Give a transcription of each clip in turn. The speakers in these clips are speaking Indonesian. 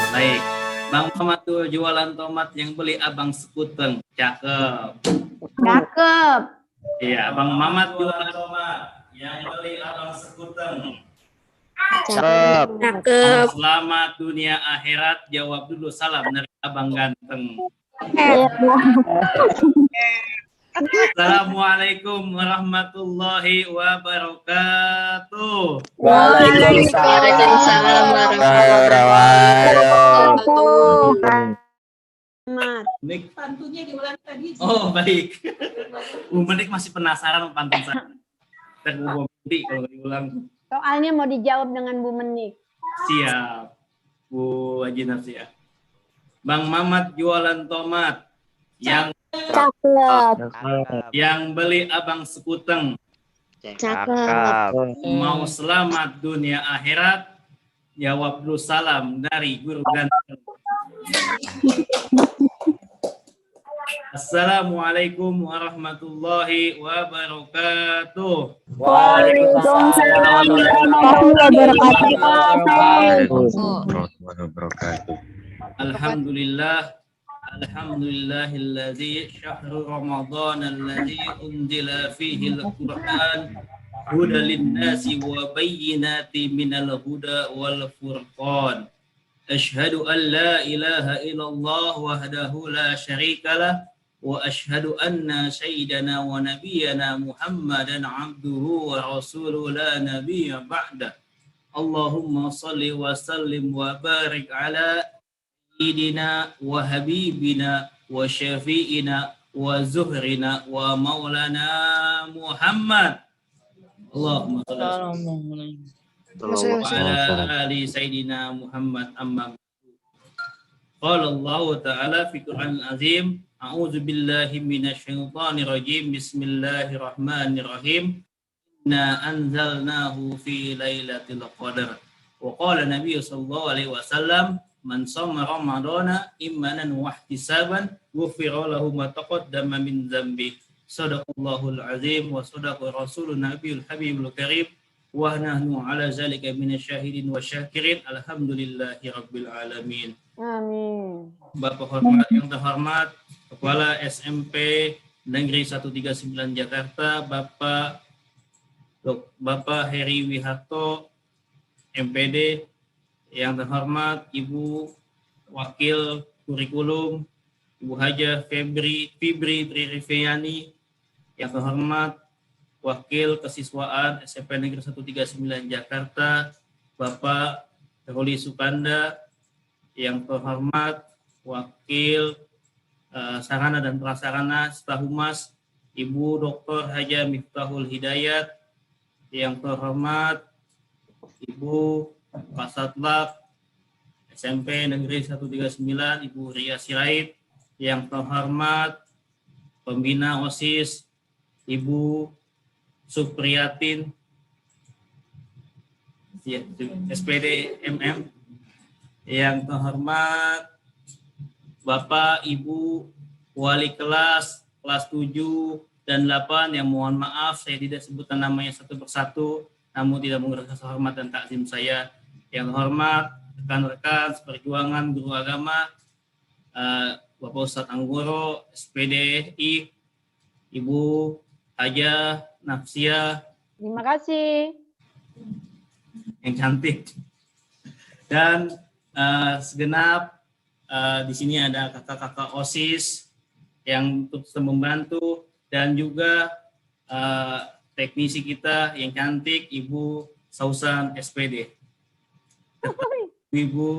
Baik. Bang Mamat tuh jualan tomat yang beli Abang Sekuteng. Cakep. Cakep. Iya, Bang Mamat jualan tomat yang beli Abang Sekuteng. Cakep. Cakep. Selamat dunia akhirat. Jawab dulu salam dari Abang Ganteng. Assalamualaikum warahmatullahi wabarakatuh. Waalaikumsalam warahmatullahi wabarakatuh. Menik. Pantunnya diulang tadi. Oh, baik. Bu Menik masih penasaran pantun saya. Tergubung kalau diulang. Soalnya mau dijawab dengan Bu Menik. Siap. Bu Haji Nafsia. Bang Mamat jualan tomat yang Cakep. yang beli Abang Sekuteng. Cakep. Mau selamat dunia akhirat. Jawab dulu salam dari Guru Ganteng. Assalamualaikum warahmatullahi wabarakatuh. Waalaikumsalam warahmatullahi wabarakatuh. Alhamdulillah. Alhamdulillahilladzi syahru Ramadan alladzi unzila fihi al-Qur'an hudan lin-nasi wa bayyinatin minal huda wal furqan. Asyhadu an la ilaha illallah wahdahu la syarikalah wa asyhadu anna sayyidana wa nabiyyana Muhammadan abduhu wa rasuluhu la nabiyya ba'da. Allahumma salli wa sallim wa barik ala sayyidina wa habibina wa syafi'ina wa zuhrina wa maulana Muhammad. Allahumma salli wa ala ali sayyidina Muhammad amma. Qala Allah Ta'ala fi Qur'an azim, a'udzu billahi minasyaitonir rajim, bismillahirrahmanirrahim. Inna anzalnahu fi lailatul qadar. Wa qala Nabi sallallahu alaihi wasallam, man shoma ramadhana imanan wa ihtisaban ghufira lahu ma taqaddama min dzambi. Shadaqallahul azim wa shadaqa rasulun nabiyul habibul karim. Wa nahnu ala zalika minasyahidin wa syakirin. Alhamdulillahi rabbil alamin. Amin. Bapak hormat yang terhormat Kepala SMP Negeri 139 Jakarta, Bapak Heri Wiharto MPD, yang terhormat Ibu Wakil Kurikulum Ibu Haja Fibri Tririviani, yang terhormat Wakil Kesiswaan SMP Negeri 139 Jakarta, Bapak Roli Sukanda, yang terhormat Wakil Sarana dan Prasarana Staf Humas Ibu Dr. Haja Miftahul Hidayat, yang terhormat Ibu Kasatlank SMP Negeri 139 Ibu Ria Sirait, yang terhormat Pembina OSIS Ibu Supriyatin SPD MM, yang terhormat Bapak Ibu Wali kelas 7 dan 8, yang mohon maaf saya tidak sebutkan namanya satu persatu, namun tidak mengurangi hormat dan takzim saya. Yang terhormat rekan-rekan seperjuangan guru agama, Bapak Ustadz Anggoro SPDI, Ibu Haja Nafsia, Terima kasih. yang cantik, dan segenap di sini ada kakak-kakak OSIS yang terus membantu, dan juga teknisi kita yang cantik Ibu Sausan SPD. Ibu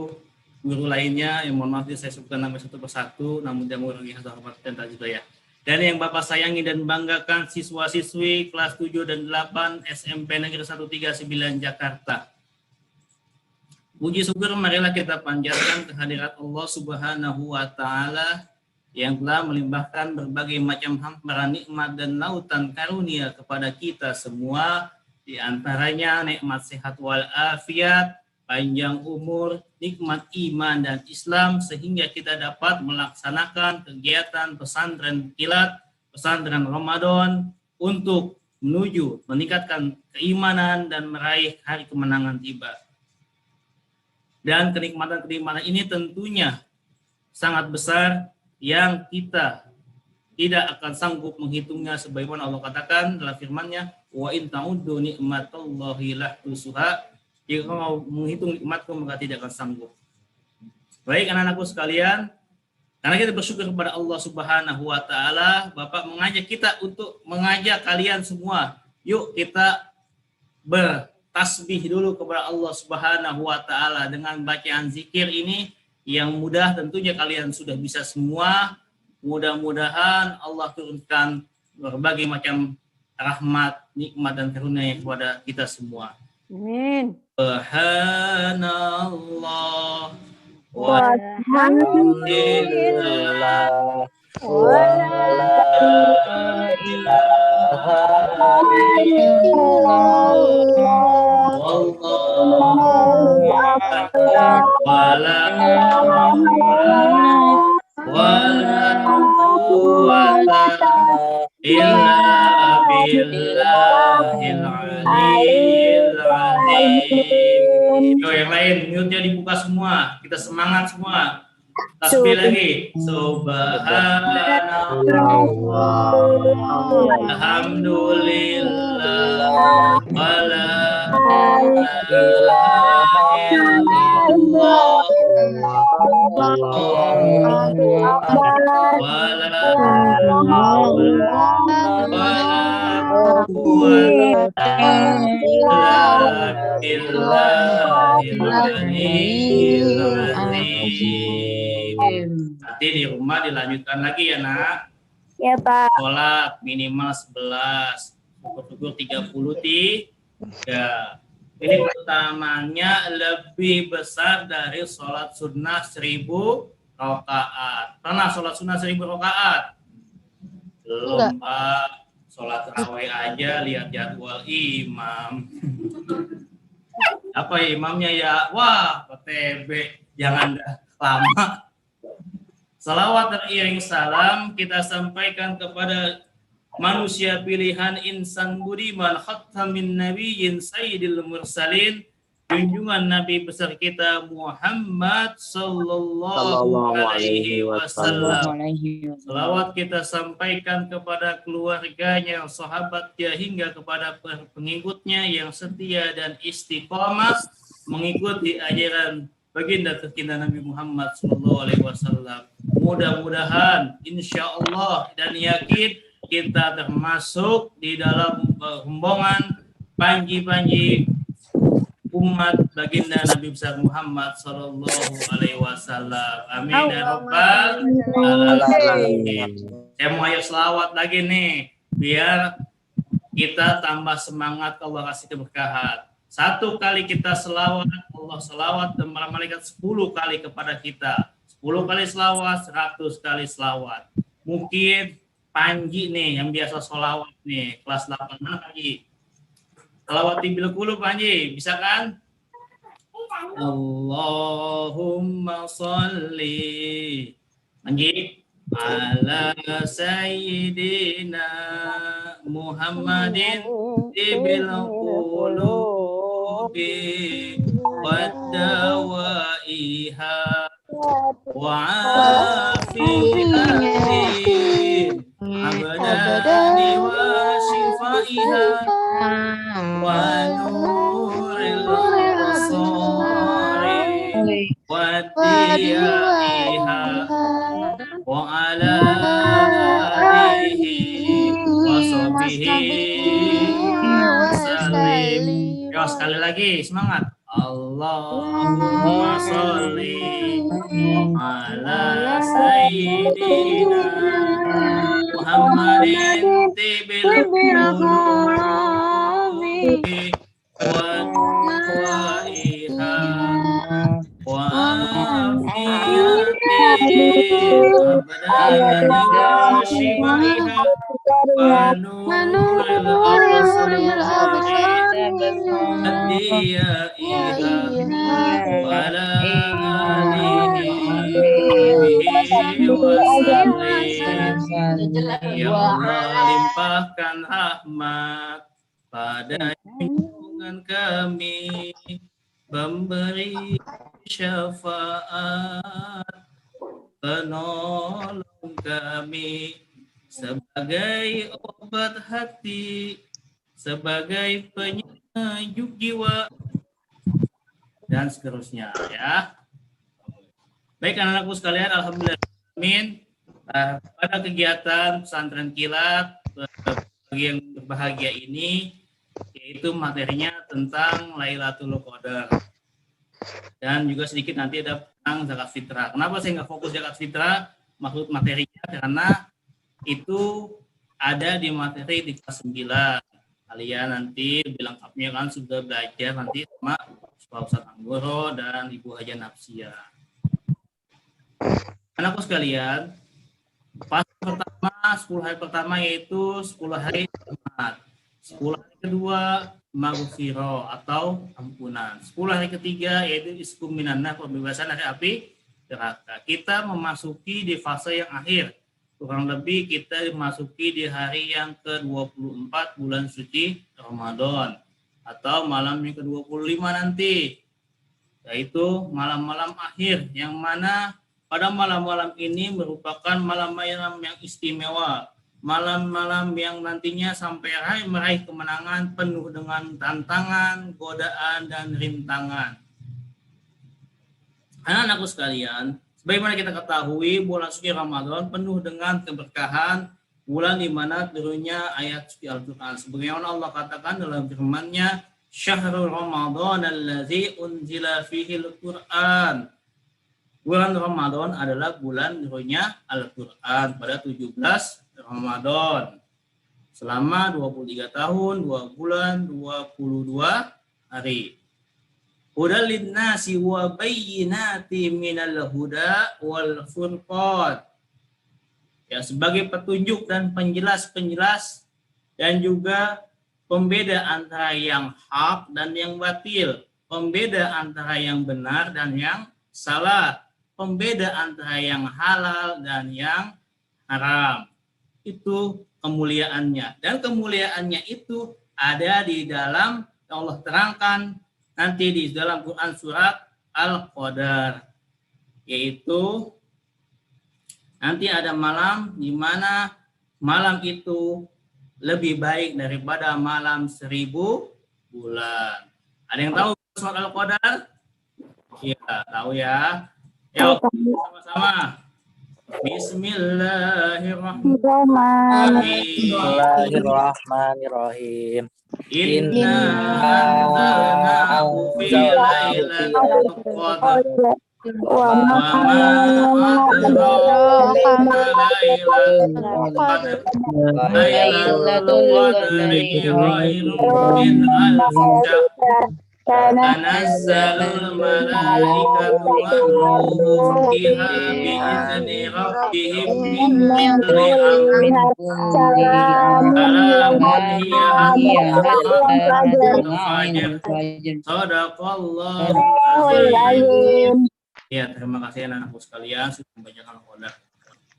guru lainnya yang mohon maaf saya sebutkan nama satu persatu, namun tidak mengurangi rasa hormat dan takzim saya. Dan yang Bapak sayangi dan banggakan siswa-siswi kelas 7 dan 8 SMP Negeri 139 Jakarta. Puji syukur marilah kita panjatkan kehadirat Allah Subhanahu wa Ta'ala yang telah melimpahkan berbagai macam hamparan nikmat dan lautan karunia kepada kita semua, di antaranya nikmat sehat wal afiat, panjang umur, nikmat iman dan Islam, sehingga kita dapat melaksanakan kegiatan pesantren kilat, pesantren Ramadan untuk meningkatkan keimanan dan meraih hari kemenangan tiba. Dan kenikmatan-kenikmatan ini tentunya sangat besar yang kita tidak akan sanggup menghitungnya, sebagaimana Allah katakan dalam firman-Nya, wa in ta'uddu ni'matallahi la tuhsuha. Jika mau menghitung nikmatku maka tidak akan sanggup. Baik anak-anakku sekalian, karena kita bersyukur kepada Allah Subhanahu wa taala, Bapak mengajak kita untuk mengajak kalian semua, yuk kita bertasbih dulu kepada Allah Subhanahu wa taala dengan bacaan zikir ini yang mudah, tentunya kalian sudah bisa semua. Mudah-mudahan Allah turunkan berbagai macam rahmat, nikmat dan karunia kepada kita semua. Amin. Subhanallah Walhamdulillah. Yo, yang lain mute-nya dibuka semua. Kita semangat semua. Tasbih lagi. Subhanallah. Alhamdulillah. Wala ilaha illallah. Nanti di rumah dilanjutkan lagi ya nak. Ya Pak. Sholat minimal 11, syukur-syukur 33. Ini utamanya lebih besar dari sholat sunnah 1000 rakaat. Pernah sholat sunnah 1000 rakaat? Belum Pak. Sholat tarawih aja lihat jadwal imam. Apa ya imamnya ya? Wah, PTB. Jangan lama. Salawat teriring salam kita sampaikan kepada manusia pilihan, insan budiman, khatamin nabiyyin sayyidil mursalin, junjungan Nabi besar kita Muhammad sallallahu alaihi wasallam. Salawat kita sampaikan kepada keluarganya, sahabatnya, hingga kepada pengikutnya yang setia dan istiqamah mengikuti ajaran baginda tercinta Nabi Muhammad sallallahu alaihi wasallam. Mudah-mudahan insya Allah dan yakin kita termasuk di dalam rombongan panji-panji umat baginda Nabi besar Muhammad sallallahu alaihi wasallam. Amin ya rabbal alamin. Saya mau ayo selawat lagi nih biar kita tambah semangat, Allah kasih keberkahan. 1 kali kita selawat, Allah selawat dan para malaikat 10 kali kepada kita. 10 kali selawat, 100 kali selawat. Mungkin Panji nih yang biasa selawat nih, kelas 8 mana Panji? Selawat di bilkulu Panji, bisa kan? Allahumma sholli Panji ala sayyidina Muhammadin ibil qulubi waddawaiha wa'afiyatin abadani wa shifaiha wa nuril absari wa diyaiha wa ala alihi wa sahbihi wa sallim. Yo, sekali lagi semangat. Allahumma sholli ala sayyidina Muhammadin tibil qulubi wa waiha wa afiyatin abadani wa shifaiha wa nuril absari wala alihi wasallim. Ya Allah limpahkan rahmat pada junjungan kami, memberi syafaat, penolong kami, sebagai obat hati, sebagai penyejuk jiwa, dan seterusnya ya. Baik anak-anakku sekalian, alhamdulillah amin. Pada kegiatan pesantren kilat bagi yang berbahagia ini, yaitu materinya tentang Lailatul Qadar. Dan juga sedikit nanti ada tentang zakat fitrah. Kenapa saya nggak fokus zakat fitrah? Maksud materinya karena itu ada di materi di kelas 9. Kalian nanti bilang lengkapnya kan sudah belajar nanti sama Pak Ustadz Anggoro dan Ibu Haja Nafsia. Anakku sekalian, pas pertama 10 hari pertama yaitu 10 hari Jumat. 10 hari kedua maghfirah atau ampunan. 10 hari ketiga yaitu iskum minannar, pembebasan dari api neraka. Kita memasuki di fase yang akhir. Kurang lebih kita memasuki di hari yang ke-24 bulan suci Ramadan atau malam yang ke-25 nanti. Yaitu malam-malam akhir yang mana pada malam-malam ini merupakan malam-malam yang istimewa. Malam-malam yang nantinya sampai meraih kemenangan penuh dengan tantangan, godaan, dan rintangan. Anak-anakku sekalian, sebagaimana kita ketahui, bulan suci Ramadan penuh dengan keberkahan, bulan di mana turunnya ayat suci Al-Quran. Sebagaimana Allah katakan dalam firman-Nya, Syahrul Ramadan allazi unzila fihil Qur'an. Bulan Ramadan adalah bulan turunnya Al-Quran pada 17 Ramadan. Selama 23 tahun, 2 bulan, 22 hari. Hudal linnasi wa bayyinati minal huda wal furqan. Ya, sebagai petunjuk dan penjelas-penjelas dan juga pembeda antara yang hak dan yang batil, pembeda antara yang benar dan yang salah, pembeda antara yang halal dan yang haram. Itu kemuliaannya. Dan kemuliaannya itu ada di dalam Allah terangkan nanti di dalam Quran surat Al-Qadar. Yaitu nanti ada malam di mana malam itu lebih baik daripada malam 1000 bulan. Ada yang tahu surat Al-Qadar? Iya, tahu ya. Yuk, sama-sama. Bismillahirrahmanirrahim. Inna anzalnahu fi lailatul qadar. Wa ma adraka ma lailatul qadar. Lailatul qadri khairun min alfi syahr. Tanazzalul malaikatu war-ruhu fiha bi'izni rabbihim min kulli amrin. Salamun hiya hatta fajr. Shadaqallahul azim. Ya, terima kasih anak-anakku sekalian sudah membacakan Al-Qadar.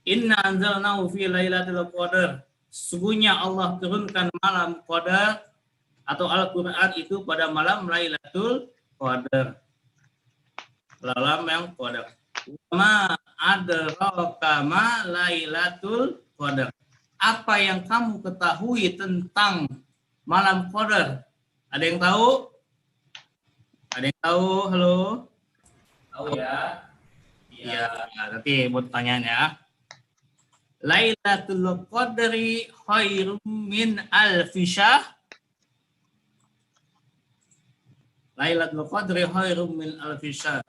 Inna anzalnahu fi lailatul qadar. Sesungguhnya Allah turunkan malam Qadar atau Al-Quran itu pada malam Lailatul Qadar. Malam yang Qadar. Ma adraka ma Lailatul Qadar. Apa yang kamu ketahui tentang malam Qadar? Ada yang tahu? Ada yang tahu? Halo? Tahu ya? Iya, nanti buat pertanyaan ya. Lailatul Qadri khairum min alfi syahr. Lailatul Qadri khairum min alfi syahr.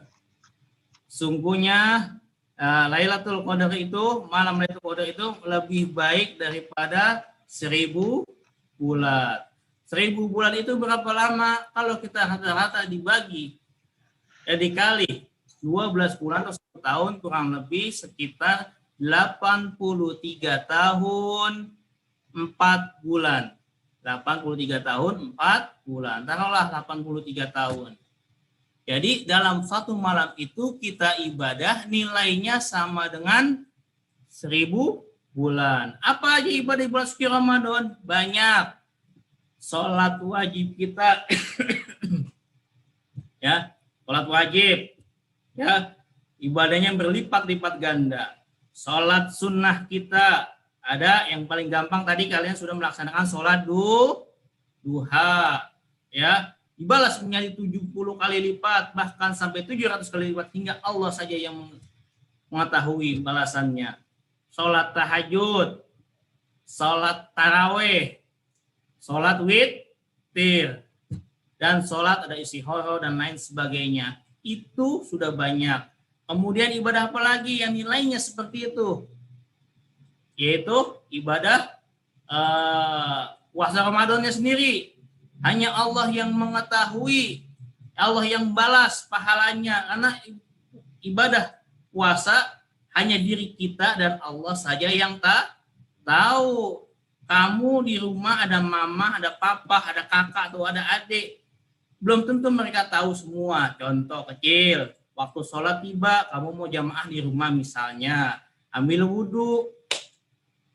Sungguhnya Lailatul Qadar itu, malam Lailatul Qadar itu lebih baik daripada 1000 bulan. 1000 bulan itu berapa lama? Kalau kita rata-rata dibagi dikali 12 bulan atau 1 tahun, kurang lebih sekitar 83 tahun 4 bulan. 83 tahun 4 bulan. Taruhlah 83 tahun. Jadi dalam satu malam itu kita ibadah nilainya sama dengan 1000 bulan. Apa aja ibadah bulan suci Ramadan? Banyak. Sholat wajib kita. Ya, sholat wajib. Ya, ibadahnya berlipat-lipat ganda. Sholat sunnah kita ada yang paling gampang tadi kalian sudah melaksanakan sholat duha, ya, dibalas menjadi 70 kali lipat, bahkan sampai 700 kali lipat, hingga Allah saja yang mengetahui balasannya. Sholat tahajud, sholat taraweh, sholat witir, dan sholat ada istihoro dan lain sebagainya. Itu sudah banyak. Kemudian ibadah apa lagi yang nilainya seperti itu? Yaitu ibadah puasa Ramadannya sendiri. Hanya Allah yang mengetahui, Allah yang balas pahalanya. Karena ibadah puasa hanya diri kita dan Allah saja yang tahu. Kamu di rumah ada mama, ada papa, ada kakak, atau ada adik. Belum tentu mereka tahu semua. Contoh kecil, waktu sholat tiba, kamu mau jamaah di rumah misalnya, ambil wudhu,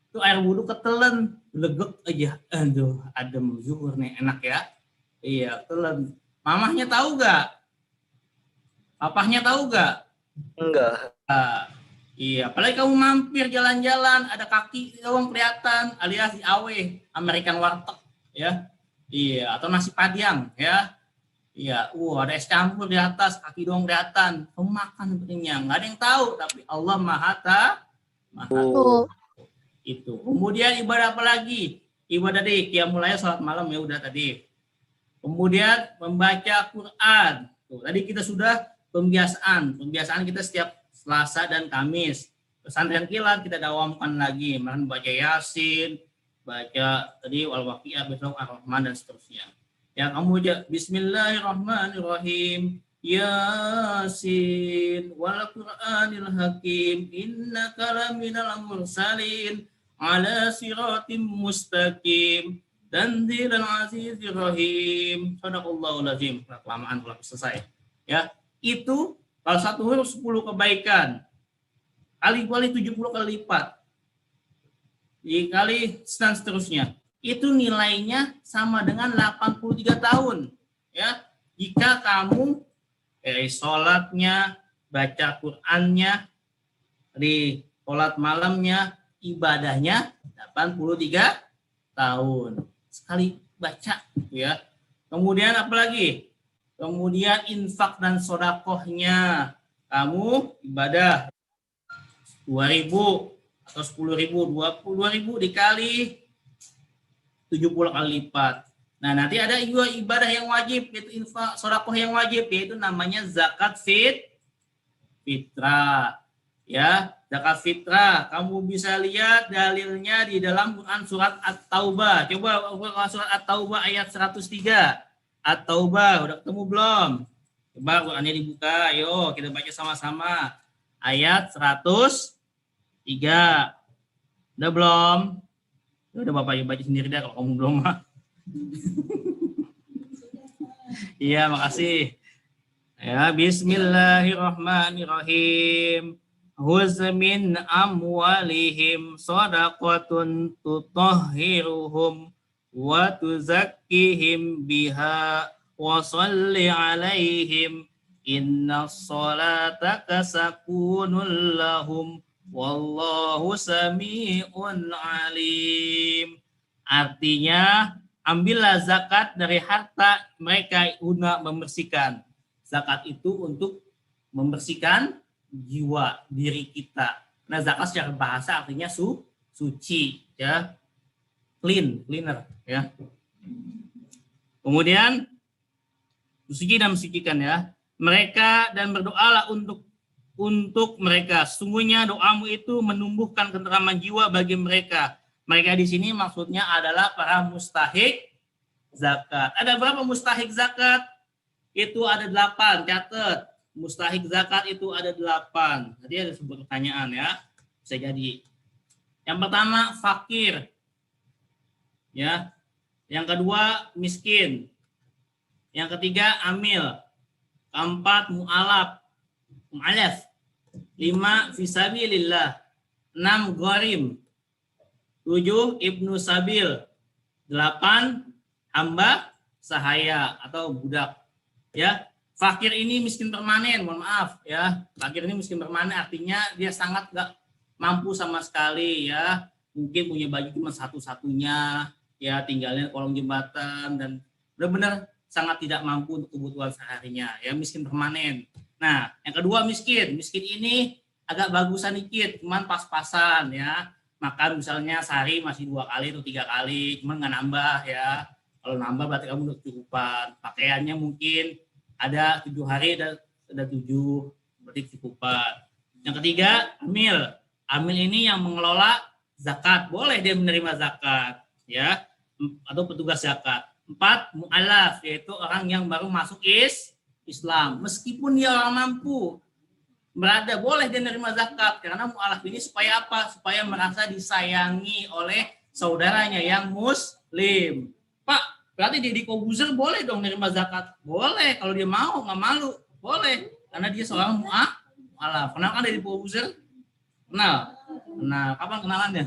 itu air wudhu ketelen, legek aja, aduh adem zuhur nih, enak ya, iya ketelen. Mamahnya tahu gak? Papahnya tahu gak? Enggak. Iya, apalagi kamu mampir jalan-jalan, ada kaki doang kelihatan, alias di AW, American warteg, ya, iya, atau nasi padang, ya. Iya, ada es campur di atas, kaki doang kelihatan. Kamu makan pentingnya, nggak ada yang tahu, tapi Allah Maha Tahu. Itu. Kemudian ibadah apa lagi? Ibadah di qiyamul lail, salat malam, ya udah tadi. Kemudian membaca Quran. Tuh, tadi kita sudah pembiasaan kita setiap Selasa dan Kamis. Pesantren kilat kita dawamkan lagi, membaca Yasin, baca tadi Wal-Waqiah, besok Ar-Rahman dan seterusnya. Ya, kamu aja Bismillahirrahmanirrahim. Yasin wal Qur'anil Hakim innaka laminal mursalin ala siratim mustaqim tanzilal azizir rahim. Sadaqallahul azim. Kelamaan kalau selesai. Ya, itu kalau satu huruf 10 kebaikan. Kali 70 kali lipat. Dikali dan seterusnya. Itu nilainya sama dengan 83 tahun. Ya, jika kamu sholatnya, baca Qur'annya, di sholat malamnya, ibadahnya 83 tahun. Sekali baca, ya. Kemudian apalagi? Kemudian infak dan sodakohnya. Kamu ibadah 2.000 atau 10.000, 22.000 dikali 70 kali lipat. Nah, nanti ada juga ibadah yang wajib, yaitu infak sedekah yang wajib, yaitu namanya zakat fitrah. Ya, zakat fitrah. Kamu bisa lihat dalilnya di dalam Quran surat At-Taubah. Coba surat At-Taubah ayat 103. At-Taubah, udah ketemu belum? Coba Qurannya dibuka, ayo kita baca sama-sama. Ayat 103. Udah belum? Udah Bapak baca sendiri dah kalau kamu belum. Iya, makasih. Ya, bismillahirrahmanirrahim. Huz min amwalihim shadaqatun tutahhiruhum wa tuzakkihim biha wa shalli alaihim inna salataka sakunul lahum wallahu sami'un alim. Artinya, ambillah zakat dari harta mereka guna membersihkan. Zakat itu untuk membersihkan jiwa diri kita. Nah, zakat secara bahasa artinya suci, ya, cleaner, ya. Kemudian suci dan mensucikan, ya. Mereka dan berdoalah untuk mereka. Sungguhnya doamu itu menumbuhkan ketenteraman jiwa bagi mereka. Mereka di sini maksudnya adalah para mustahik zakat. Ada berapa mustahik zakat? Itu ada 8. Catat. Mustahik zakat itu ada 8. Tadi ada sebuah pertanyaan, ya. Bisa jadi. Yang pertama fakir. Ya. Yang kedua miskin. Yang ketiga amil. Keempat mu'alaf. 5 fisabilillah. 6 gharim. 7 ibnu sabil. 8 hamba sahaya atau budak. Ya, fakir ini miskin permanen, mohon maaf ya. Fakir ini miskin permanen artinya dia sangat nggak mampu sama sekali ya. Mungkin punya baju cuma satu-satunya, ya tinggalnya kolong jembatan dan benar-benar sangat tidak mampu untuk kebutuhan seharinya, ya miskin permanen. Nah, yang kedua miskin ini agak bagusan dikit, cuman pas-pasan ya. Makan misalnya sehari masih 2 kali atau 3 kali, cuman nggak nambah ya. Kalau nambah berarti kamu udah kecukupan. Pakaiannya mungkin ada 7 hari, ada 7, berarti kecukupan. Yang ketiga, amil. Amil ini yang mengelola zakat, boleh dia menerima zakat, ya, atau petugas zakat. 4, mu'alaf, yaitu orang yang baru masuk Islam, meskipun dia orang mampu, berada boleh dia menerima zakat, karena mu'alaf ini supaya apa? Supaya merasa disayangi oleh saudaranya yang muslim. Pak, berarti Deddy Kobuzer boleh dong menerima zakat? Boleh, kalau dia mau, nggak malu, boleh, karena dia seorang mu'alaf. Kenal kan Deddy Kobuzer? Kenal? Kapan kenalannya?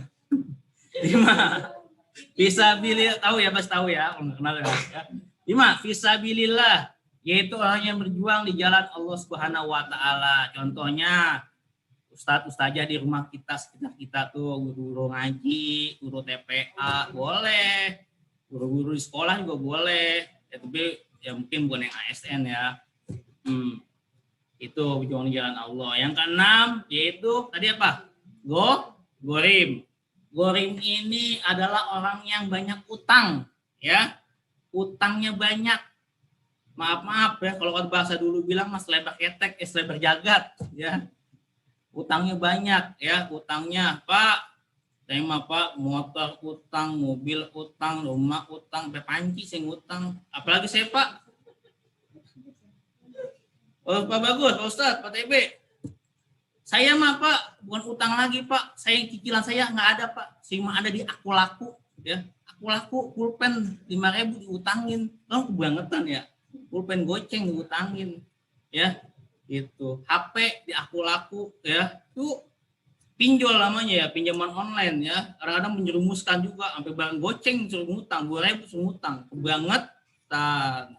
5. Fisabilillah, tahu ya, pasti tahu ya, kalau kenal ya. 5. Fisabilillah, yaitu orang yang berjuang di jalan Allah Subhanahu wa taala. Contohnya ustazah di rumah kita, sekitar kita tuh, guru ngaji, guru TPA, boleh. Guru-guru di sekolah juga boleh. Ya, tapi ya mungkin bukan yang ASN ya. Itu berjuang di jalan Allah. Yang ke-6 yaitu tadi apa? Gorim. Gorim ini adalah orang yang banyak utang, ya. Utangnya banyak. Maaf ya, kalau bahasa dulu bilang mas lebar ketek, lebar jagat, ya. Utangnya banyak, ya. Utangnya, Pak, saya mah Pak, motor utang, mobil utang, rumah utang, sampai panci saya ngutang. Apalagi saya Pak. Oh, Pak Bagus, Pak Ustadz, Pak TB. Saya mah Pak, bukan utang lagi Pak. Saya cicilan saya nggak ada Pak. Saya mah ada di aku laku, ya. Aku laku pulpen 5.000 diutangin. Lo kebangetan ya. Pulpen goceng diutangin, ya. Itu HP di aku laku, ya. Itu pinjol namanya ya, pinjaman online ya. Kadang-kadang menjerumuskan juga sampai barang goceng suruh ngutang, 2.000 suruh ngutang. Kebangetan.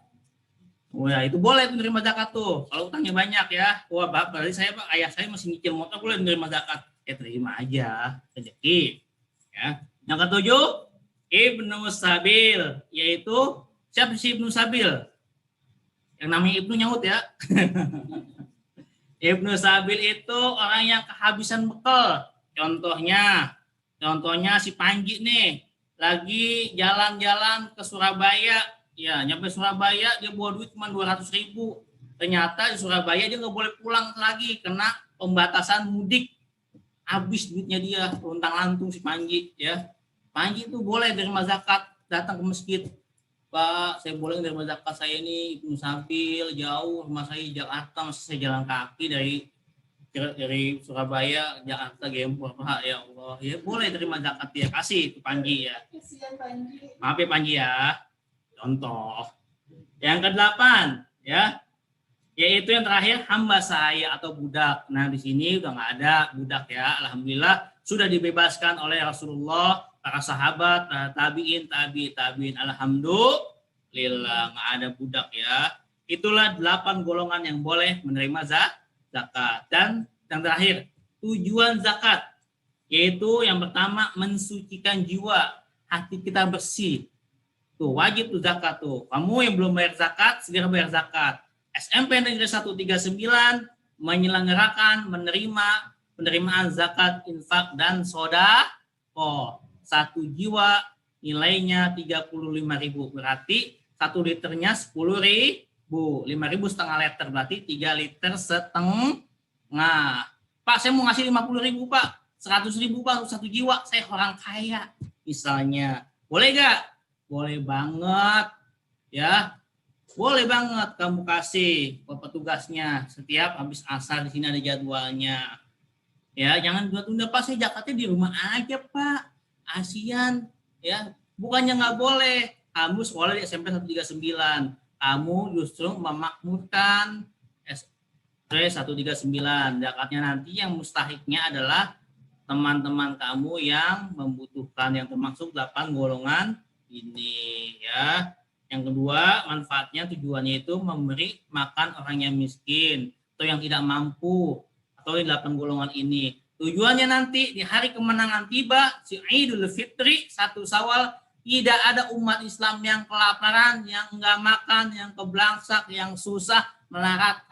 Wah, itu boleh menerima zakat tuh. Kalau utangnya banyak ya. Wah, berarti saya Pak, ayah saya masih nyicil motor, boleh menerima zakat. Ya terima aja, rezeki. Ya. Yang ke-7, Ibnu Sabil, yaitu siapa sih Ibnu Sabil? Yang namanya Ibnu nyaut ya. Ibnu Sabil itu orang yang kehabisan bekal. Contohnya si Panji nih, lagi jalan-jalan ke Surabaya. Ya, nyampe Surabaya dia bawa duit cuma 200.000. Ternyata di Surabaya dia nggak boleh pulang lagi kena pembatasan mudik. Habis duitnya dia, luntang-lantung si Panji, ya. Panji itu boleh menerima zakat, datang ke masjid. Pak, saya boleh menerima zakat, saya ini Ibnu Sabil, jauh rumah saya di Jakarta, masih saya jalan kaki dari Surabaya, Jakarta, Gempol, Pak, ya Allah. Ya boleh terima zakat, dia kasih ke Panji ya. Maaf ya Panji ya. Contoh. Yang ke-8 ya, yaitu yang terakhir hamba saya atau budak. Nah di sini udah nggak ada budak ya, alhamdulillah sudah dibebaskan oleh Rasulullah, para sahabat, tabiin, alhamdulillah nggak ada budak ya. Itulah 8 golongan yang boleh menerima zakat. Dan yang terakhir tujuan zakat, yaitu yang pertama mensucikan jiwa, hati kita bersih. Tuh wajib tuh zakat tuh. Kamu yang belum bayar zakat, segera bayar zakat. SMP Negeri 139 menyelenggarakan penerimaan zakat, infak dan sedekah. 1 jiwa nilainya 35.000. Berarti 1 liternya 10.000. 5.000 setengah liter berarti 3 liter setengah. Pak, saya mau ngasih 50.000 Pak. 100.000 Pak untuk 1 jiwa. Saya orang kaya misalnya. Boleh gak? Boleh banget ya, boleh banget kamu kasih ke petugasnya setiap habis asar. Di sini ada jadwalnya ya, jangan tunda Pak, saya zakatnya di rumah aja Pak, ASEAN ya. Bukannya nggak boleh, kamu sekolah di SMP 139, kamu justru memakmurkan SMP 139. Zakatnya nanti yang mustahiknya adalah teman-teman kamu yang membutuhkan, yang termasuk 8 golongan ini ya. Yang kedua, manfaatnya tujuannya itu memberi makan orang yang miskin atau yang tidak mampu atau di 8 golongan ini. Tujuannya nanti di hari kemenangan tiba, si Idul Fitri 1 Syawal, tidak ada umat Islam yang kelaparan, yang enggak makan, yang keblangsak, yang susah, melarat,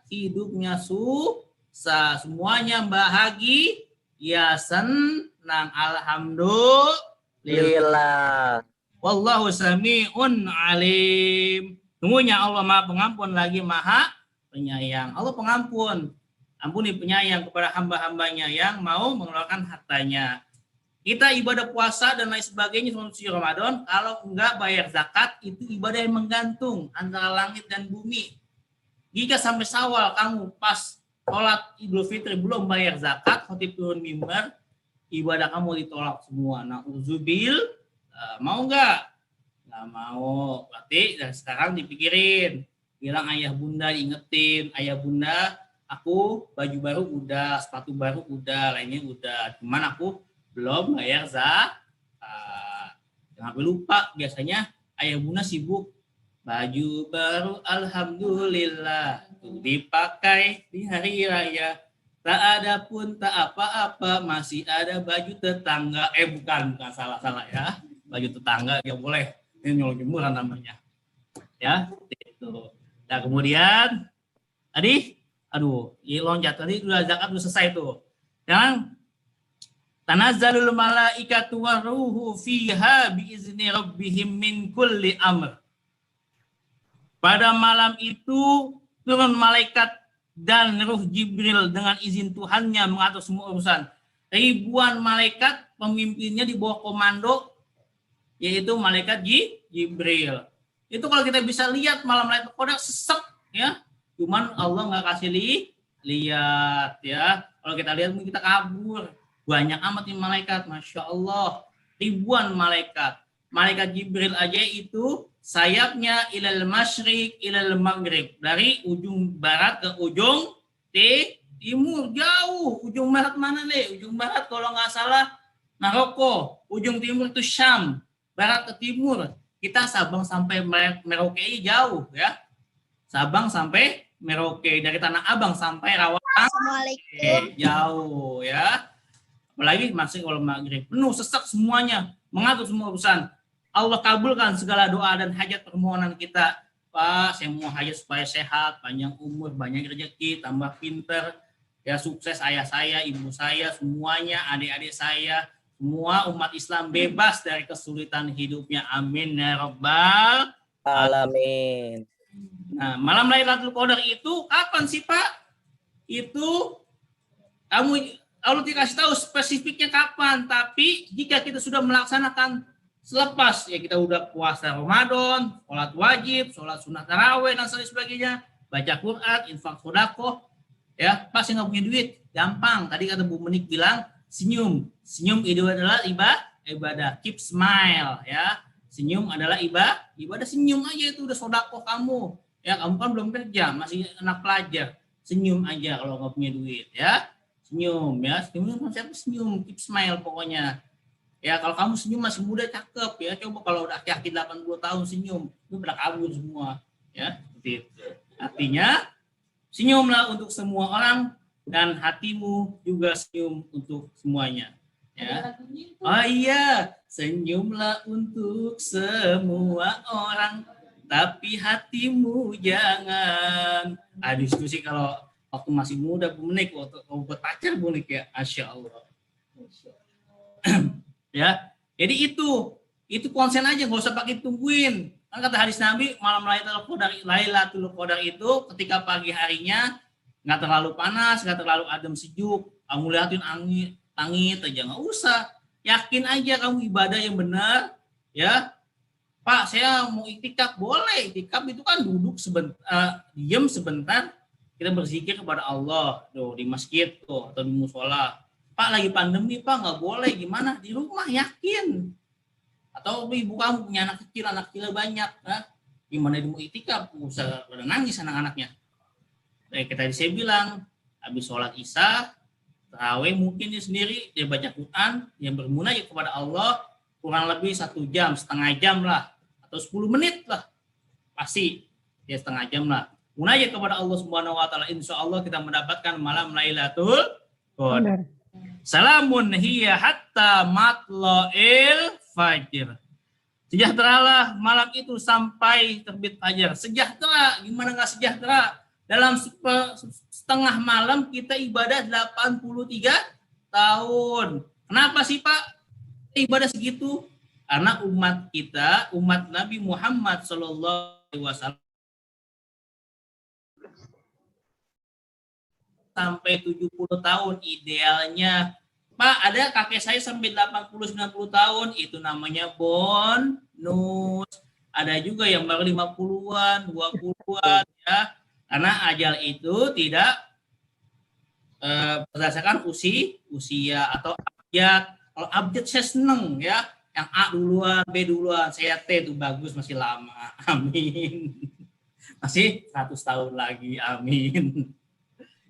hidupnya susah. Semuanya bahagia, ya senang, alhamdulillah. Wallahu sami'un alim. Sungguhnya Allah Maha Pengampun lagi Maha Penyayang. Allah pengampun. Ampuni penyayang kepada hamba-hambanya yang mau mengeluarkan hartanya. Kita ibadah puasa dan lain sebagainya selama suci Ramadan, kalau enggak bayar zakat, itu ibadah yang menggantung antara langit dan bumi. Jika sampai Syawal kamu pas sholat Idul Fitri belum bayar zakat, khotib turun mimbar, ibadah kamu ditolak semua. Na'udzubil, mau enggak? Enggak mau. Berarti dari sekarang dipikirin. Bilang ayah bunda, diingetin. Ayah bunda, aku baju baru udah, sepatu baru udah, lainnya udah. Cuman aku belum bayar zakat. Jangan sampai lupa, biasanya ayah bunda sibuk. Baju baru alhamdulillah dipakai di hari raya. Tak ada pun tak apa-apa, masih ada baju tetangga. Bukan salah ya. Baju tetangga ya boleh. Ini nyolong jemuran namanya. Ya, itu. Nah, kemudian tadi loncat tadi udah zakat udah selesai tuh. Yang tanazzalul malaikatu waruhu fiha biizni rabbihim min kulli amr. Pada malam itu turun malaikat dan ruh Jibril dengan izin Tuhannya mengatur semua urusan. Ribuan malaikat, pemimpinnya di bawah komando yaitu malaikat Jibril. Itu kalau kita bisa lihat malam Lailatul Qadar sesek ya. Cuman Allah nggak kasih lihat ya. Kalau kita lihat mungkin kita kabur. Banyak amat nih malaikat, Masya Allah. Ribuan malaikat. Malaikat Jibril aja itu sayapnya ilal masyriq ilal maghrib. Dari ujung barat ke ujung timur. Jauh. Ujung barat mana nih? Ujung barat kalau nggak salah Maroko. Ujung timur itu Syam. Barat ke timur. Kita Sabang sampai Merauke jauh ya. Sabang sampai Merauke. Dari Tanah Abang sampai Rawang. Jauh ya. Apalagi masih kalau maghrib. Penuh sesak semuanya. Mengatur semua urusan. Allah kabulkan segala doa dan hajat permohonan kita. Pak, saya mau hajat supaya sehat, panjang umur, banyak rezeki, tambah pinter, ya sukses ayah saya, ibu saya, semuanya, adik-adik saya, semua umat Islam bebas dari kesulitan hidupnya. Amin ya rabbal alamin. Nah, malam Lailatul Qadar itu kapan sih Pak? Itu kamu Allah dikasih tahu spesifiknya kapan, tapi jika kita sudah melaksanakan selepas ya kita udah puasa Ramadan, sholat wajib, sholat sunat tarawih dan sebagainya, baca Quran, infak sedekah, ya pasti nggak punya duit, gampang. Tadi kata Bu Menik bilang senyum itu adalah ibadah, keep smile ya. Senyum adalah ibadah, senyum aja itu udah sedekah kamu. Ya kamu kan belum kerja, masih anak pelajar, senyum aja kalau nggak punya duit ya. Senyum ya, senyum, keep smile pokoknya. Ya kalau kamu senyum masih muda cakep ya, coba kalau udah yakin 80 tahun senyum, itu pada kabur semua ya. Seperti itu. Artinya senyumlah untuk semua orang dan hatimu juga senyum untuk semuanya. Ya. Oh iya, senyumlah untuk semua orang, tapi hatimu jangan. Diskusi kalau waktu masih muda Bu Menik, waktu buat pacar Bu Menik ya, Masya Allah. Ya, jadi itu konsen aja, nggak usah pakai tungguin. Kan kata hadis Nabi, malam Lailatul Qadar itu ketika pagi harinya nggak terlalu panas, nggak terlalu adem sejuk. Kamu liatin langit aja, nggak usah. Yakin aja kamu ibadah yang benar, ya. Pak, saya mau iktikaf, boleh. Iktikaf itu kan duduk sebentar, diam sebentar, kita berzikir kepada Allah, tuh di masjid tuh atau di musola. Pak lagi pandemi Pak nggak boleh, gimana di rumah yakin, atau ibu kamu punya anak kecil banyak, gimana dia mau iktikaf, usah pada nangis anak-anaknya. Kita saya bilang habis sholat isya tarawih mungkin dia sendiri, dia baca Quran, dia bermunajat kepada Allah kurang lebih 1 jam, setengah jam lah, atau 10 menit lah. Pasti ya setengah jam lah. Munajat kepada Allah Subhanahu wa taala, insya Allah kita mendapatkan malam Lailatul Qadar. Salamun hiya hatta matla'il fajr. Sejahteralah malam itu sampai terbit fajar. Sejahtera, gimana nggak sejahtera? Dalam setengah malam kita ibadah 83 tahun. Kenapa sih Pak ibadah segitu? Karena umat kita, umat Nabi Muhammad SAW sampai 70 tahun idealnya. Pak, ada kakek saya sampai 80-90 tahun, itu namanya bonus. Ada juga yang baru 50-an, 20-an ya. Karena ajal itu tidak berdasarkan usia atau abjad. Kalau abjad saya seneng ya, yang A duluan, B duluan, saya T itu bagus, masih lama. Amin. Masih 100 tahun lagi, amin.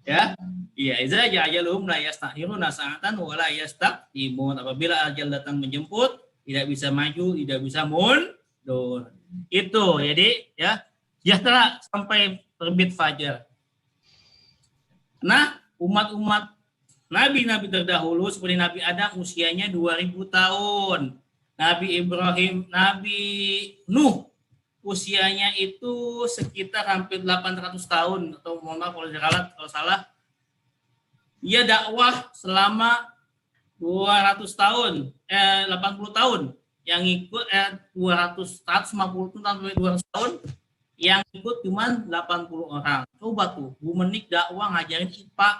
Ya, iya, iza ajaluhum la yastakhiruna sa'atan wa la yastaqdimun. Apabila ajal datang menjemput, tidak bisa maju, tidak bisa mundur. Itu, jadi ya, sejahtera sampai terbit fajar. Nah, umat-umat nabi-nabi terdahulu seperti Nabi Adam usianya 2000 tahun. Nabi Ibrahim, Nabi Nuh usianya itu sekitar hampir 800 tahun atau mohon maaf kalau salah. Dia dakwah selama 200 tahun, 80 tahun. Yang ikut 150 sampai 200 tahun, yang ikut cuma 80 orang. Coba tuh, Bu Menik dakwah ngajarin IPA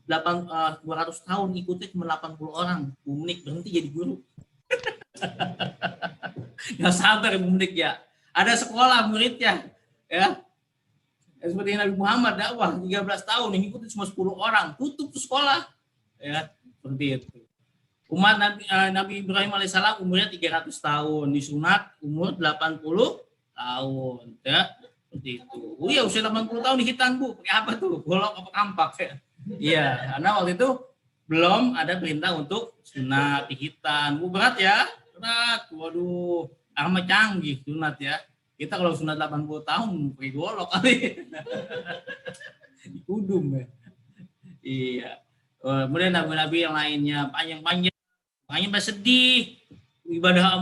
200 tahun ikutnya cuma 80 orang. Bu Menik berhenti jadi guru. Nggak sabar Bu Menik ya. Ada sekolah muridnya, ya. Seperti Nabi Muhammad dakwah 13 tahun, yang ikuti cuma 10 orang, tutup tuh sekolah, ya. Seperti itu. Umat Nabi Ibrahim alaihissalam umurnya 300 tahun, disunat umur 80 tahun, ya. Seperti itu. Oh ya, usia 80 tahun dihitan Bu, pakai apa tuh? Golok apa kampak? Iya, karena waktu itu belum ada perintah untuk sunat dihitan. Bu, berat ya? Berat. Waduh. Amat canggih sunat ya. Kita kalau sunat 80 tahun pakai golok kali. Kudum ya. Iya. Kemudian nabi-nabi yang lainnya panjang-panjang. Makanya bersedih. Ibadah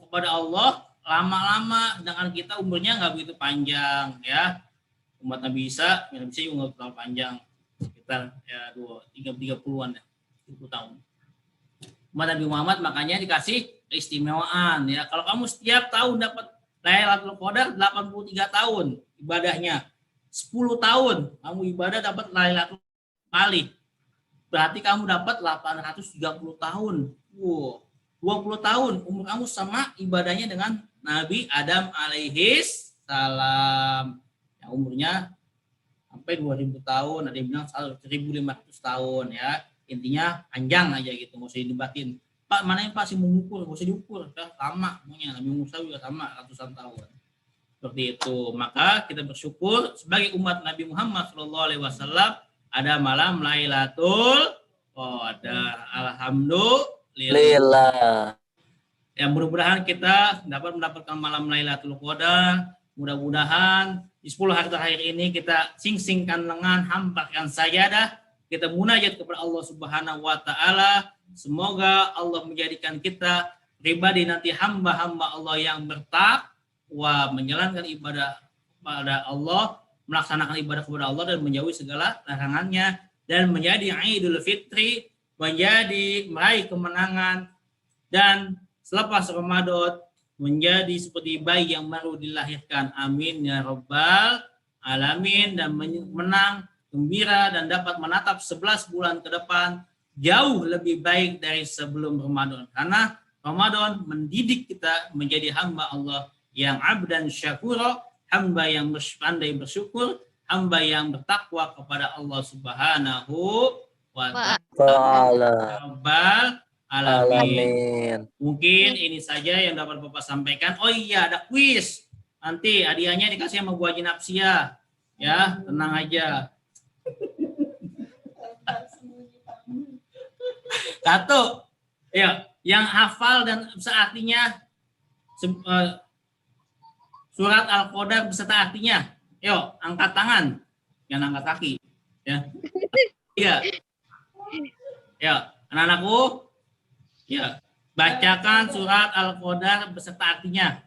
kepada Allah lama-lama, sedangkan kita umurnya nggak begitu panjang ya. Umat Nabi Isa juga nggak terlalu panjang. Sekitar ya 30-an ya. 30 tahun. Umat Nabi Muhammad makanya dikasih keistimewaan ya. Kalau kamu setiap tahun dapat Lailatul Qadar 83 tahun ibadahnya. 10 tahun kamu ibadah dapat Lailatul kali. Berarti kamu dapat 830 tahun. Wow. 20 tahun umur kamu sama ibadahnya dengan Nabi Adam alaihis salam. Yang umurnya sampai 2000 tahun, ada yang bilang 1500 tahun ya. Intinya panjang aja gitu, nggak usah didebatin. Pak, mana yang pasti mengukur, nggak usah diukur, udah lama punya. Nabi Musa juga sama ratusan tahun. Seperti itu. Maka kita bersyukur sebagai umat Nabi Muhammad SAW ada malam Lailatul Qadar. Alhamdulillah. Ya, mudah-mudahan kita dapat mendapatkan malam Lailatul Qadar. Mudah-mudahan di 10 hari terakhir ini kita sing-singkan lengan, hampakan sajadah. Kita munajat kepada Allah Subhanahu wa taala. Semoga Allah menjadikan kita pribadi nanti hamba-hamba Allah yang bertakwa, menjalankan ibadah kepada Allah, melaksanakan ibadah kepada Allah dan menjauhi segala larangannya, dan menjadi Idul Fitri, menjadi meraih kemenangan, dan selepas Ramadan menjadi seperti bayi yang baru dilahirkan. Amin ya rabbal alamin. Dan menang gembira dan dapat menatap 11 bulan ke depan jauh lebih baik dari sebelum Ramadan. Karena Ramadan mendidik kita menjadi hamba Allah yang abdan syakura, hamba yang pandai bersyukur, hamba yang bertakwa kepada Allah Subhanahu wa ta'ala. Rabbal alamin. Mungkin ini saja yang dapat Bapak sampaikan. Oh iya, ada kuis. Nanti hadiahnya dikasih sama Bu Haji Napsia. Ya, tenang aja. Satu, ya, yang hafal dan seartinya surat Al-Qadar beserta artinya. Yuk, angkat tangan. Jangan angkat kaki. Ya. Iya. Ya, anak-anakku. Ya, bacakan surat Al-Qadar beserta artinya.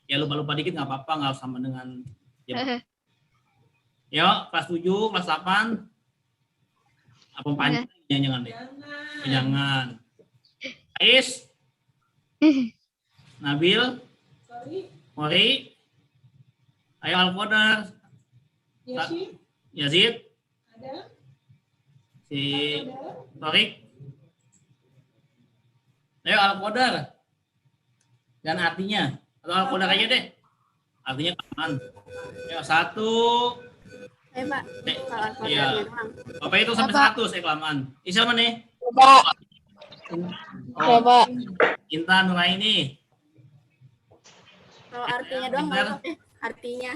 Ya, lupa-lupa dikit nggak apa-apa, nggak sama dengan jam. Yuk, kelas 7, kelas 8. Apa panjang? Jangan deh. Jangan. Ais. Nabil. Mori. Ayo Al-Qadar. Yazid. Si Torik. Ayo Al-Qadar. Dan artinya. Atau Al-Qadar aja deh. Artinya kapan? Ya, 1. Pak. Iya. Bapak itu sampai 100 kelamaan. Isa mana nih? Pak. Pak. Intan Nuraini. Kalau artinya doang nggak apa-apa. Artinya.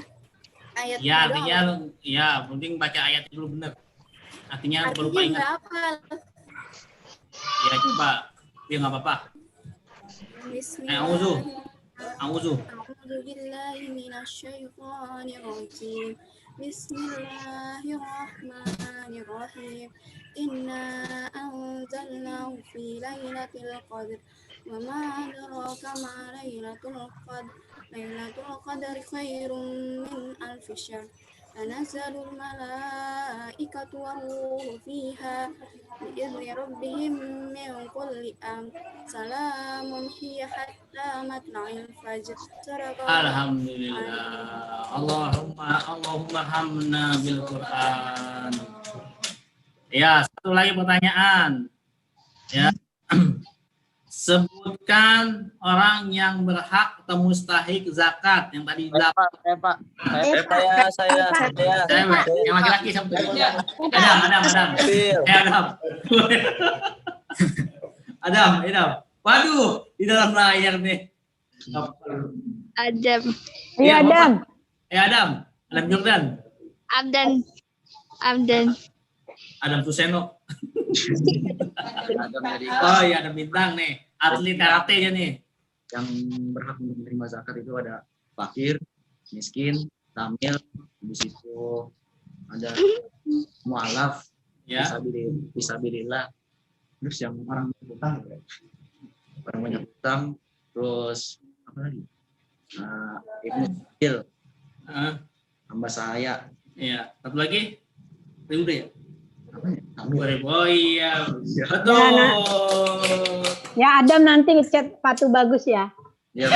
Ayat Ya, artinya ya, penting baca ayat dulu bener. Artinya lupa ingat. Nggak hafal. Ya, coba. Ya nggak apa-apa. Auzu. Auzu. A'udzubillahi minasyaitonirrajim. Bismillahirrahmanirrahim. Inna anzalnahu fi lailatul qadr. Wa ma adraka ma lailatul qadr. Lailatul qadri khairum min alfi syahr. Tanazzalul malaikatu war-ruhu fiha bi'izni rabbihim min kulli amr. Salamun hiya hatta matla'il fajr. Alhamdulillah. Allahumma hamna bil Quran. Ya, satu lagi pertanyaan. Ya. Sebutkan orang yang berhak atau mustahik zakat yang tadi dapat. Saya. Yang laki-laki sampai. Adam. Waduh, di dalam layar nih. Adam. Iya, Adam. Adam Jordan. Adam Suseno. Oh iya, ada bintang nih. Atlet karate dia nih. Yang berhak untuk menerima zakat itu ada fakir, miskin, tamil, habis itu ada mualaf, Ya. fisabilillah, terus yang orang banyak utang, terus apa lagi? Ibnu Sabil, hamba saya. Iya. Satu lagi. Itu udah ya? Apa ya? Tamil. Oh iya. Betul. Ya, Adam nanti ngecat sepatu bagus ya. Ya,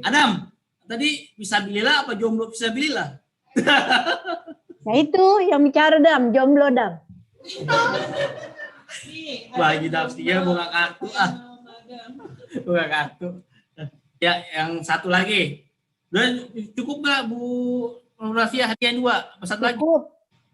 Adam, tadi fisabilillah apa jomblo fisabilillah? Ya itu yang bicara Dam, jomblo Dam. Bagi daftarnya buka kartu buka kartu. Ya, yang satu lagi. Dan cukup nggak Bu Rafia hadiah 2? Apa satu lagi? Cukup.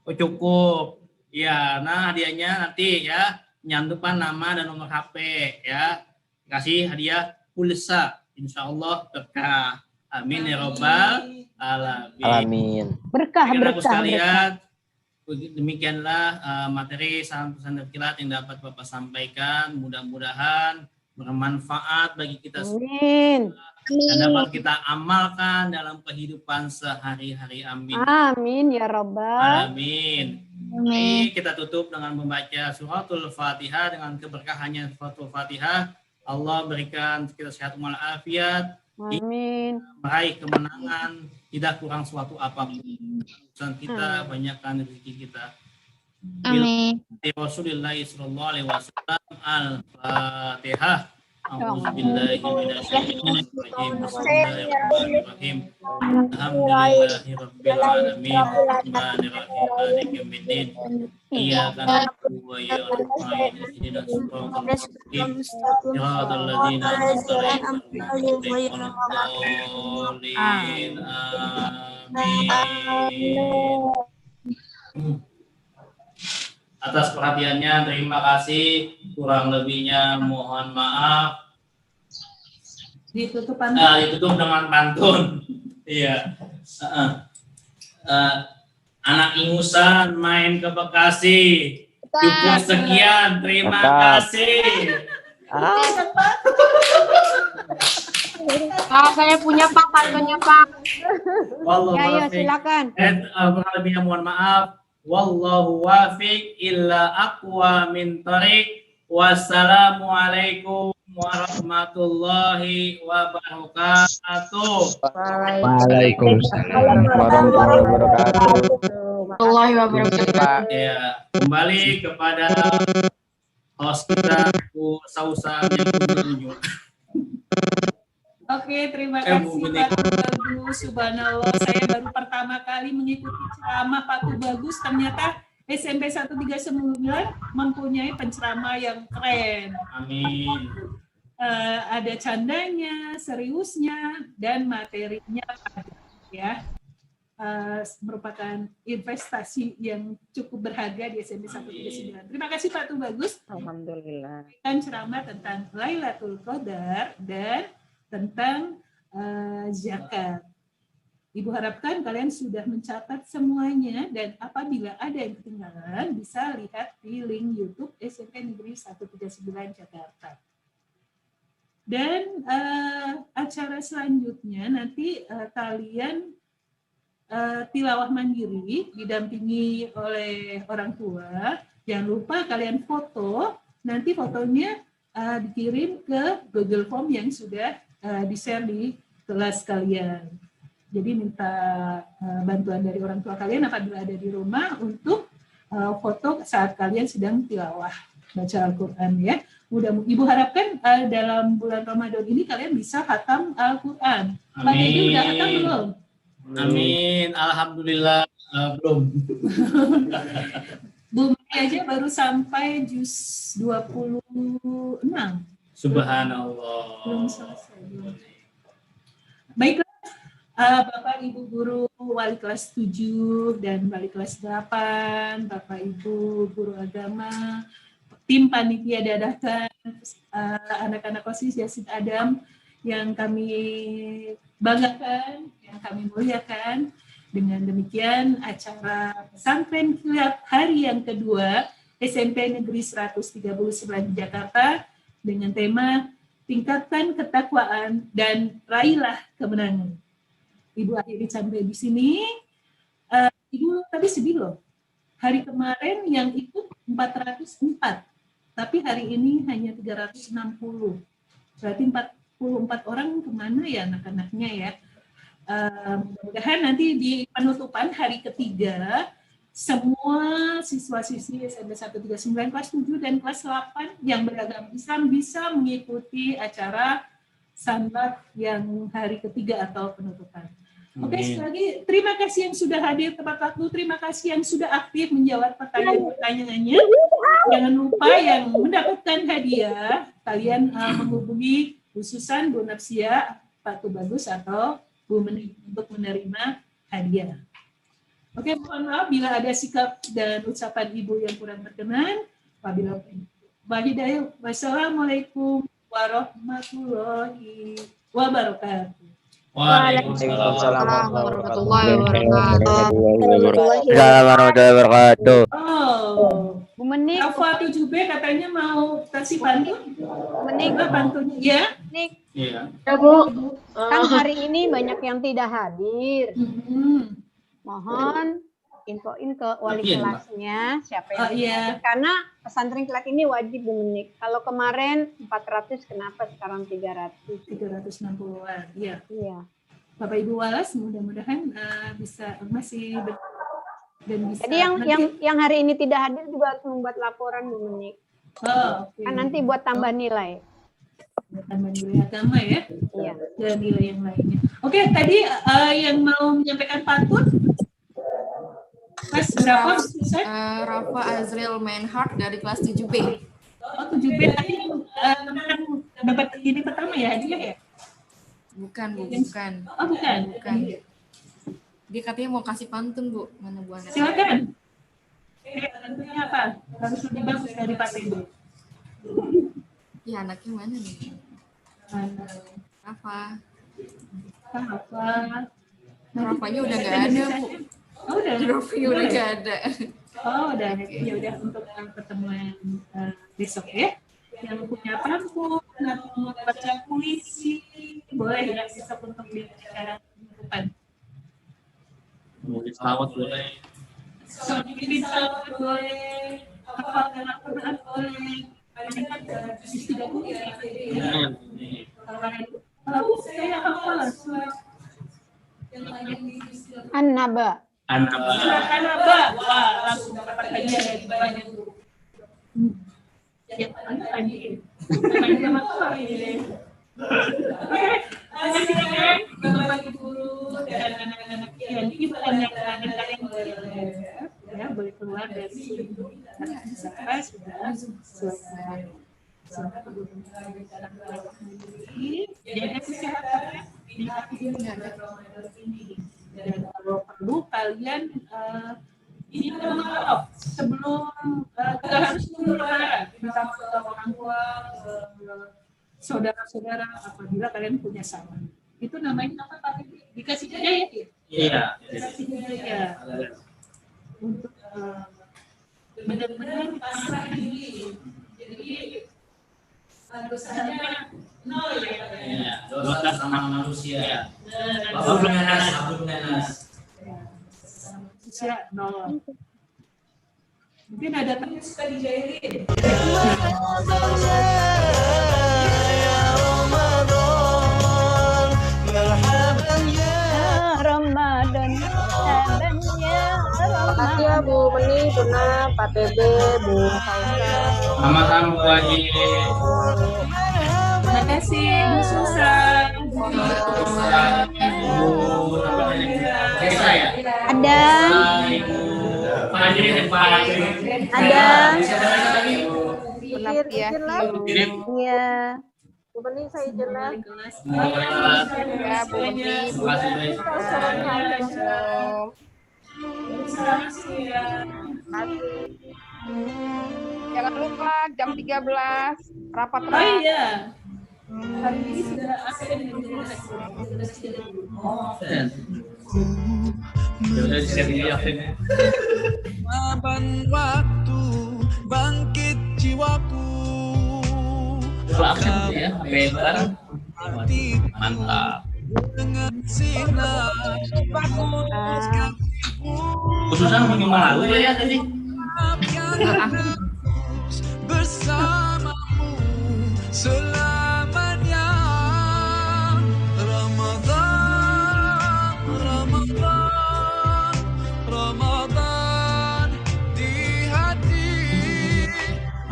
Oh, cukup. Ya, nah hadiahnya nanti ya nyantupan nama dan nomor HP ya. Kasih hadiah pulsa. Insya Allah berkah. Amin ya robbal alamin. Berkah. Sekalian, demikianlah materi pesan kilat yang dapat Bapak sampaikan. Mudah-mudahan bermanfaat bagi kita semua. Amin. Dan dapat kita amalkan dalam kehidupan sehari-hari. Amin. Amin ya Rabbal. Amin. Baik, kita tutup dengan membaca suratul Fatihah dengan keberkahannya suratul Fatihah. Allah berikan kita sehat walafiat. Amin. Meraih kemenangan, tidak kurang suatu apapun. Urusan kita, banyakkan rezeki kita. Amin. Rasulullah sallallahu alaihi wasallam. Al-Fatihah. A'udzubillahi minasyaitonir rajim. Bismillahirrahmanirrahim. Alhamdulillahirabbil alamin. Arrahmanir rahim. Maliki yaumiddin. Iyyaka na'budu wa iyyaka nasta'in. Ihdinas siratal mustaqim. Siratal ladzina an'amta 'alaihim ghairil maghdubi 'alaihim. Amin. Atas perhatiannya, terima kasih. Kurang lebihnya mohon maaf. Ditutup dengan pantun. Iya. Anak ingusan main ke Bekasi. Cukup sekian. Terima kasih. Saya punya Pak, pantunnya Pak. Wallahu Ya, ya, wafiq. silakan. Kurang lebihnya mohon maaf. Wallahu wafiq illa aqwa min thariq. Wassalamualaikum warahmatullahi wabarakatuh. Waalaikumsalam warahmatullahi wabarakatuh. Allahi wabarakatuh. Pak. Ya, kembali kepada host kita, Bu Sausa yang menunjuk. Oke, terima Bu kasih Benik. Pak Tubagus. Subhanallah, saya baru pertama kali mengikuti ceramah Pak Tubagus. Ternyata SMP 139 mempunyai penceramah yang keren. Amin. Ada candanya, seriusnya, dan materinya ya. Merupakan investasi yang cukup berharga di SMP 139. Terima kasih Pak Tubagus. Alhamdulillah. Ceramah tentang Lailatul Qadar dan tentang zakat. Ibu harapkan kalian sudah mencatat semuanya dan apabila ada yang ketinggalan bisa lihat di link YouTube SMP Negeri 139 Jakarta. Dan acara selanjutnya nanti kalian tilawah mandiri didampingi oleh orang tua. Jangan lupa kalian foto, nanti fotonya dikirim ke Google Form yang sudah di-share di kelas kalian. Jadi minta bantuan dari orang tua kalian apabila ada di rumah untuk foto saat kalian sedang tilawah baca Al-Quran ya. Ibu harapkan dalam bulan Ramadan ini kalian bisa khatam Al-Quran. Pak Edi udah khatam belum? Amin. Alhamdulillah belum. Bu Mari aja baru sampai juz 26. Subhanallah. Belum selesai. Baiklah. Bapak Ibu guru wali kelas 7 dan wali kelas 8, Bapak Ibu guru agama, tim panitia dadakan, anak-anak OSIS Yasin Adam yang kami banggakan, yang kami muliakan. Dengan demikian acara pesantren kilat hari yang kedua SMP Negeri 139 Jakarta dengan tema tingkatkan ketakwaan dan raihlah kemenangan. Ibu akhiri sampai di sini. Ibu tadi sedih loh. Hari kemarin yang ikut 404, tapi hari ini hanya 360. Berarti 44 orang kemana ya anak-anaknya ya. Mudah-mudahan nanti di penutupan hari ketiga, semua siswa-siswi SMP 139 kelas 7 dan kelas 8 yang beragama Islam bisa mengikuti acara sanlat yang hari ketiga atau penutupan. Oke, sekali lagi terima kasih yang sudah hadir tepat waktu, terima kasih yang sudah aktif menjawab pertanyaan-pertanyaannya. Jangan lupa yang mendapatkan hadiah, kalian menghubungi khususan Bu Nafsia, Pak Tubagus atau Bu Meni untuk menerima hadiah. Oke, mohon maaf bila ada sikap dan ucapan Ibu yang kurang berkenan. Wassalamualaikum warahmatullahi wabarakatuh. Waalaikumsalam warahmatullahi wabarakatuh. Warahmatullahi wabarakatuh. Oh, Bu Menik, Alfa 7B katanya mau kasih pantun. Menik, Pantunnya, ya? Menik. Iya. Kan hari ini banyak yang tidak hadir. Mohon infoin ke wali Iya, Mbak. kelasnya siapa yang Oh, iya. hadir. Karena pesantren kilat ini wajib Bu Menik. Kalau kemarin 400, kenapa sekarang 300? 360-an, iya. Iya. Bapak Ibu Walas mudah-mudahan bisa masih dan bisa. Jadi yang hari ini tidak hadir juga harus membuat laporan Bu Menik. Oh, oke. Kan nanti buat tambah nilai. Tambah nilai agama ya. Iya. Dan nilai yang lainnya. Oke, tadi yang mau menyampaikan pantun, Mas berapa selesai? Rafa Azril Manhart dari kelas 7B. Oh, 7B tadi dapat ini pertama ya, hadiah ya? Bukan, Bu, bukan. Oh, bukan. Bukan. Dia katanya mau kasih pantun, Bu. Mana Bu anak? Silakan. Tentunya apa? Harus lebih bagus dari Pak Ibu. Ya, anaknya mana nih? Rafa. Apa? Rafanya udah nggak ada, Bu. Oh, udah. Rafanya udah nggak ada. Oh, udah. Ya udah untuk pertemuan besok ya. yang punya pantun atau mau baca puisi boleh ya, bisa untuk di acara depan. Nulis selawat boleh. Bikin salawat boleh, hafalkan Al-Quran boleh. Ini kan juz 30 ya. Kalau saya hafal An-Naba. surat An-Naba, wah langsung dapat hadiah dari banyak guru. Ya, lanjut. Sama Tuhan ini. Oke, silakan Bapak Ibu guru dan anak-anak yang ini kalian boleh ya, boleh keluar dari sini. Siapa sudah selesai. Jaga kesehatan di hati ini. Dan kalau perlu kalian ini maaf sebelum kita harus lebaran, minta maaf orang tua, saudara-saudara apabila kalian punya salah. Itu namanya apa Pak? Dikasih hidayah ya? Iya. Dikasih hidayah untuk benar-benar pasrah diri. Jadi dosanya nol ya. Iya, dosa sama manusia. Belum nanas. Manusia nol. Mungkin ada teman suka dijahilin. Ramadan, Ramadan ya Makasih ya Bu Meni, Buna, Pak TB, Bu Faisal. Sama-sama Bu Haji. Terima kasih Bu Susan. Desa ya? Ada, Pak Haji dan Pak Haji. ada. Benar ya. Iya. Bu Meni saya izin lah. Ya, Bu Meni, Bu Jangan lupa jam 13 rapat Oh iya. Hari ini sudah absen dengan jelas. Ya udah disiapin. Kapan waktu bangkit jiwaku. Absen ya, bebar. Mantap. Dengan sinar Khususnya minggu lalu ya tadi. bersamamu selamanya. Ramadan, Ramadan, Ramadan di hati.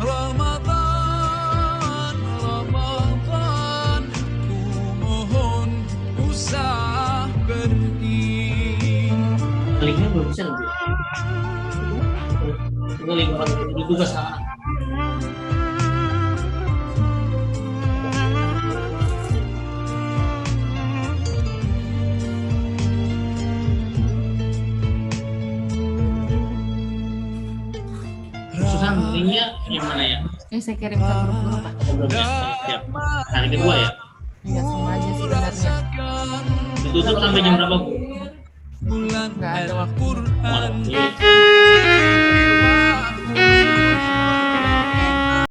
Ramadan, Ramadan, ku mohon usah pergi. Linknya belum bisa lebih. Ini link orang itu juga sama. Susan, linknya yang mana ya? Saya kirim ke grup guru Pak. Belum ya? Siap. Hari kedua ya? Nggak sama aja sih sebenarnya. Ditutup sampai jam berapa Bu? Bulan Nggak ada waktu. Al-Quran Malam.